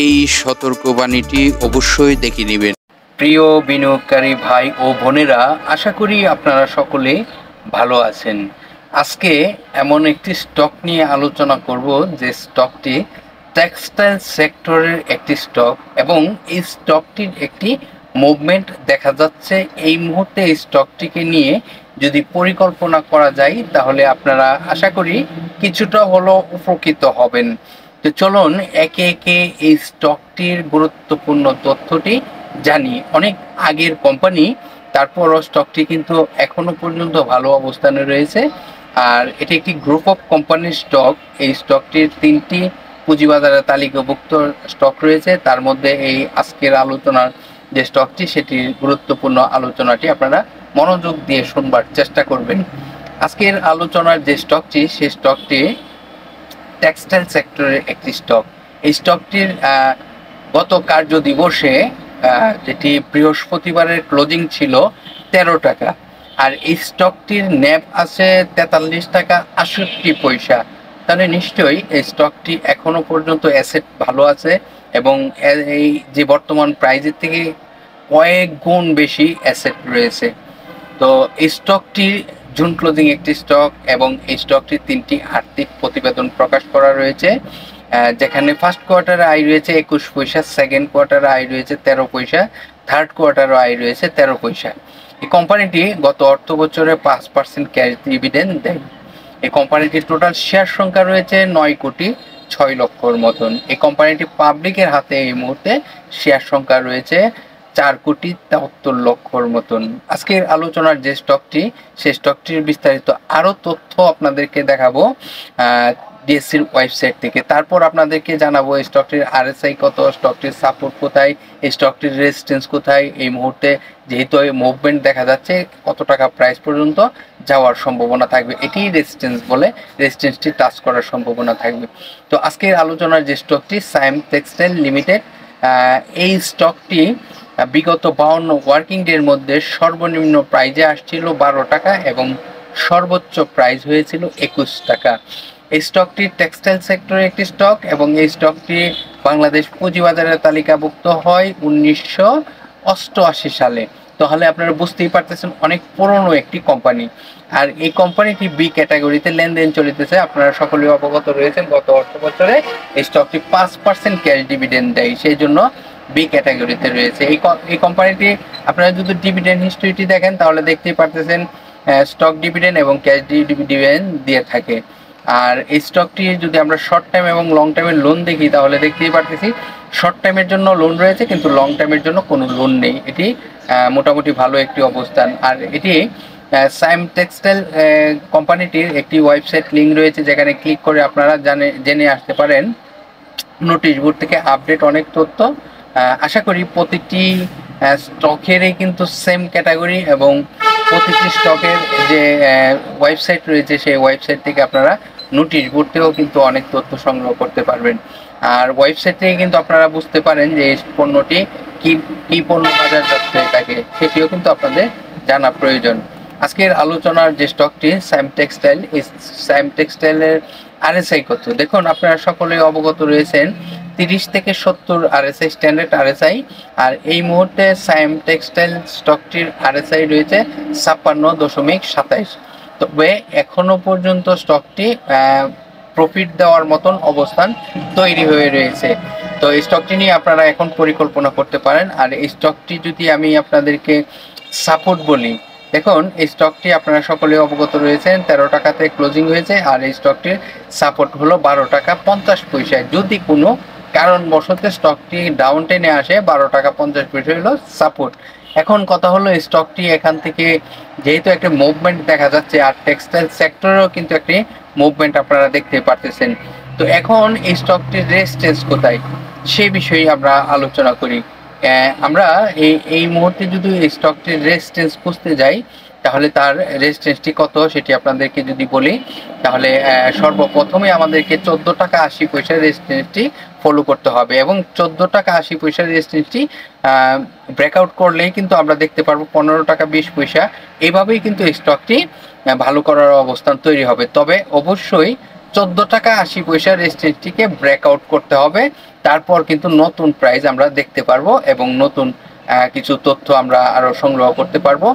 এই সতর্কবাণীটি অবশ্যই দেখে নেবেন। প্রিয় বিনিয়োগকারী ভাই ও বোনেরা, আশা করি আপনারা সকলে ভালো আছেন। আজকে এমন একটি স্টক নিয়ে আলোচনা করব যে স্টকটি টেক্সটাইল সেক্টরের একটি স্টক এবং এই স্টকটির একটি মুভমেন্ট দেখা যাচ্ছে। এই মুহূর্তে এই স্টকটিকে নিয়ে যদি পরিকল্পনা করা যায় তাহলে আপনারা আশা করি কিছুটা হলো উপকৃত হবেন। তো চলুন একে একে এই স্টকটির গুরুত্বপূর্ণ তথ্যটি জানি। অনেক আগের কোম্পানি, তারপরও স্টকটি কিন্তু এখনো পর্যন্ত ভালো অবস্থানে রয়েছে। আর এটি একটি গ্রুপ অফ কোম্পানির স্টক। এই স্টকটির 3টি পুঁজিবাজারে তালিকাভুক্ত স্টক রয়েছে। তার মধ্যে এই আজকের আলোচনার যে স্টকটি, সেটির গুরুত্বপূর্ণ আলোচনাটি আপনারা মনোযোগ দিয়ে শুনবার চেষ্টা করবেন। আজকের আলোচনার যে স্টকটি, সেই স্টকটি টেক্সটাইল সেক্টরের একটি স্টক। এই স্টকটির গত কার্য দিবসে যেটি বৃহস্পতিবারের ক্লোজিং ছিল 13 টাকা, আর এই স্টকটির ন্যাব আছে 43 টাকা 68 পয়সা। তাহলে নিশ্চয়ই এই স্টকটি এখনো পর্যন্ত অ্যাসেট ভালো আছে এবং এই যে বর্তমান প্রাইজের থেকে কয়েক গুণ বেশি অ্যাসেট রয়েছে। তো এই স্টকটি জুন ক্লোজিং একটি স্টক এবং এই স্টকটির 3টি আর্থিক প্রতিবেদন প্রকাশ করা রয়েছে, যেখানে ফার্স্ট কোয়ার্টারে আয় রয়েছে 21 পয়সা, সেকেন্ড কোয়ার্টারে আয় রয়েছে 13 পয়সা, থার্ড কোয়ার্টারে আয় রয়েছে 13 পয়সা। এই কোম্পানিটি গত অর্থ বছরে 5% ক্যাশ ডিভিডেন্ড দেয়। এই কোম্পানিটির টোটাল শেয়ার সংখ্যা রয়েছে 9,06,00,000 মতন। এই কোম্পানিটি পাবলিকের হাতে এই মুহূর্তে শেয়ার সংখ্যা রয়েছে 4,73,00,000 মতন। আজকের আলোচনার যে স্টকটি, সেই স্টকটির বিস্তারিত আরও তথ্য আপনাদেরকে দেখাবো ডিএসসির ওয়েবসাইট থেকে। তারপর আপনাদেরকে জানাবো এই স্টকটির আরএসআই কত, স্টকটির সাপোর্ট কোথায়, এই স্টকটির রেজিস্ট্যান্স কোথায়। এই মুহূর্তে যেহেতু এই মুভমেন্ট দেখা যাচ্ছে, কত টাকা প্রাইস পর্যন্ত যাওয়ার সম্ভাবনা থাকবে, এটি রেজিস্ট্যান্স বলে, রেজিস্ট্যান্সটি টাচ করার সম্ভাবনা থাকবে। তো আজকের আলোচনার যে স্টকটি সাইম টেক্সটাইল লিমিটেড, এই স্টকটি বিগত 52 ওয়ার্কিং ডের মধ্যে সর্বনিম্ন প্রাইজে আসছিল 12 টাকা এবং সর্বোচ্চ প্রাইস হয়েছিল 21 টাকা। এই স্টকটি টেক্সটাইল সেক্টরের একটি স্টক এবং এই স্টকটি বাংলাদেশ পুঁজিবাজারের তালিকাভুক্ত হয় 1988 সালে। তাহলে আপনারা বুঝতেই পারতেছেন অনেক পুরনো একটি কোম্পানি। আর এই কোম্পানিটি বি ক্যাটাগরিতে লেনদেন চলিতেছে। আপনারা সকলেই অবগত রয়েছেন গত অর্থ বছরে এই স্টকটি 5% ক্যাশ ডিভিডেন্ড দেয়, সেই জন্য বি ক্যাটাগরিতে রয়েছে। এই কোম্পানিটি আপনারা যদি ডিভিডেন্ড হিস্ট্রিটি দেখেন তাহলে দেখতেই পারতেছেন স্টক ডিভিডেন্ড এবং ক্যাশ ডিভিডেন্ড দিয়ে থাকে। আর এই স্টকটি যদি আমরা শর্ট টাইম এবং লং টাইমের লোন দেখি তাহলে দেখতেই পারতেছি শর্ট টাইমের জন্য লোন রয়েছে কিন্তু লং টাইমের জন্য কোনো লোন নেই। এটি মোটামুটি ভালো একটি অবস্থান। আর এটি সাইম টেক্সটাইল কোম্পানিটির একটি ওয়েবসাইট লিঙ্ক রয়েছে, যেখানে ক্লিক করে আপনারা জেনে আসতে পারেন নোটিশ বোর্ড থেকে আপডেট অনেক তথ্য। আশা করি প্রতিটি স্টকেরই কিন্তু সেম ক্যাটাগরি এবং প্রতিটি স্টকের যে ওয়েবসাইট রয়েছে সেই ওয়েবসাইট থেকে আপনারা নোটিশ বোর্ড থেকেও কিন্তু অনেক তথ্য সংগ্রহ করতে পারবেন। আর ওয়েবসাইট থেকে কিন্তু আপনারা বুঝতে পারেন যে এই পণ্যটি কি পণ্য বাজারজাত হয়ে থাকে, সেটিও কিন্তু আপনাদের জানা প্রয়োজন। আজকের আলোচনার যে স্টকটি সাইম টেক্সটাইল, এই সাইম টেক্সটাইলের আরএসআই কত দেখুন, আপনারা সকলেই অবগত রয়েছেন 30 থেকে 70 আরএসআই, স্ট্যান্ডার্ড আরএসআই। আর এই মুহূর্তে সাইম টেক্সটাইল স্টকটির আরএসআই রয়েছে 56.27। তবে এখনো পর্যন্ত স্টকটি প্রফিট দেওয়ার মতন অবস্থান তৈরি হয়ে রয়েছে। তো এই স্টকটি নিয়ে আপনারা এখন পরিকল্পনা করতে পারেন। আর এই স্টকটি যদি আমি আপনাদেরকে সাপোর্ট বলি, দেখুন এই স্টকটি আপনারা সকলে অবগত রয়েছেন 13 টাকাতে ক্লোজিং হয়েছে। আর এই স্টকটির সাপোর্ট হলো 12 টাকা 50 পয়সা। যদি কোনো কারণবশত স্টকটি ডাউন টেনে আসে 12 টাকা 50 পয়সা হলো সাপোর্ট। এখন কথা হলো এই স্টকটি এখান থেকে যেহেতু একটা মুভমেন্ট দেখা যাচ্ছে, আর টেক্সটাইল সেক্টরেও কিন্তু একটি মুভমেন্ট আপনারা দেখতে পারতেছেন। তো এখন এই স্টকটির রেজিস্ট্যান্স কোথায় সেই বিষয়ে আমরা আলোচনা করি। আমরা এই মুহূর্তে যদি এই স্টকটির রেজিস্ট্যান্স খুঁজতে যাই তাহলে তার রেজিস্ট্যান্সটি কত সেটি আপনাদেরকে যদি বলি, তাহলে সর্বপ্রথমে আমাদেরকে 14 টাকা 80 পয়সার রেজিস্ট্যান্সটি ফলো করতে হবে এবং 14 টাকা 80 পয়সার রেজিস্ট্যান্সটি ব্রেকআউট করলেই কিন্তু আমরা দেখতে পারবো 15 টাকা 20 পয়সা। এইভাবেই কিন্তু এই স্টকটি ভালো করার অবস্থান তৈরি হবে। তবে অবশ্যই 14 টাকা 80 পয়সার রেজিস্ট্যান্সটিকে ব্রেকআউট করতে হবে, তারপর কিন্তু নতুন প্রাইস আমরা দেখতে পারবো এবং নতুন কিছু তথ্য আমরা আরো সংগ্রহ করতে পারবো।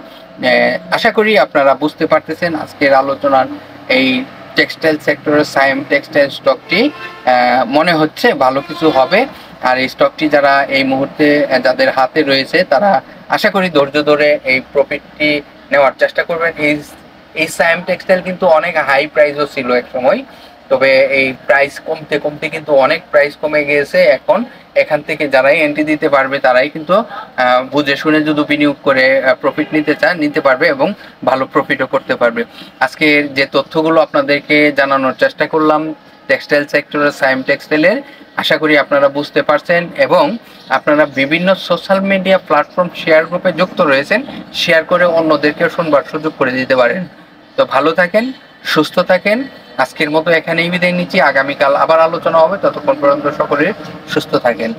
আশা করি আপনারা বুঝতে পারতেছেন আজকের আলোচনার এই টেক্সটাইল সেক্টরের সাইম টেক্সটাইল স্টকটি মনে হচ্ছে ভালো কিছু হবে। আর এই স্টকটি যারা এই মুহূর্তে যাদের হাতে রয়েছে তারা আশা করি ধৈর্য ধরে এই প্রফিটটি নেওয়ার চেষ্টা করবেন। এই সাইম টেক্সটাইল কিন্তু অনেক হাই প্রাইসও ছিল এক সময়, তবে এই প্রাইস কমতে কমতে কিন্তু অনেক প্রাইস কমে গিয়েছে। এখন এখান থেকে যারাই এন্ট্রি দিতে পারবে তারাই কিন্তু বুঝে শুনে যদি বিনিয়োগ করে প্রফিট নিতে চান নিতে পারবে এবং ভালো প্রফিটও করতে পারবে। আজকে যে তথ্যগুলো আপনাদেরকে জানানোর চেষ্টা করলাম টেক্সটাইল সেক্টরের সাইম টেক্সটাইলের, আশা করি আপনারা বুঝতে পারছেন এবং আপনারা বিভিন্ন সোশ্যাল মিডিয়া প্ল্যাটফর্ম শেয়ার গ্রুপে যুক্ত রয়েছেন, শেয়ার করে অন্যদেরকেও শুনবার সুযোগ করে দিতে পারেন। তো ভালো থাকেন, সুস্থ থাকেন। আজকের মতো এখানেই বিদায় নিচ্ছি, আগামীকাল আবার আলোচনা হবে। ততক্ষণ পর্যন্ত সকলে সুস্থ থাকেন।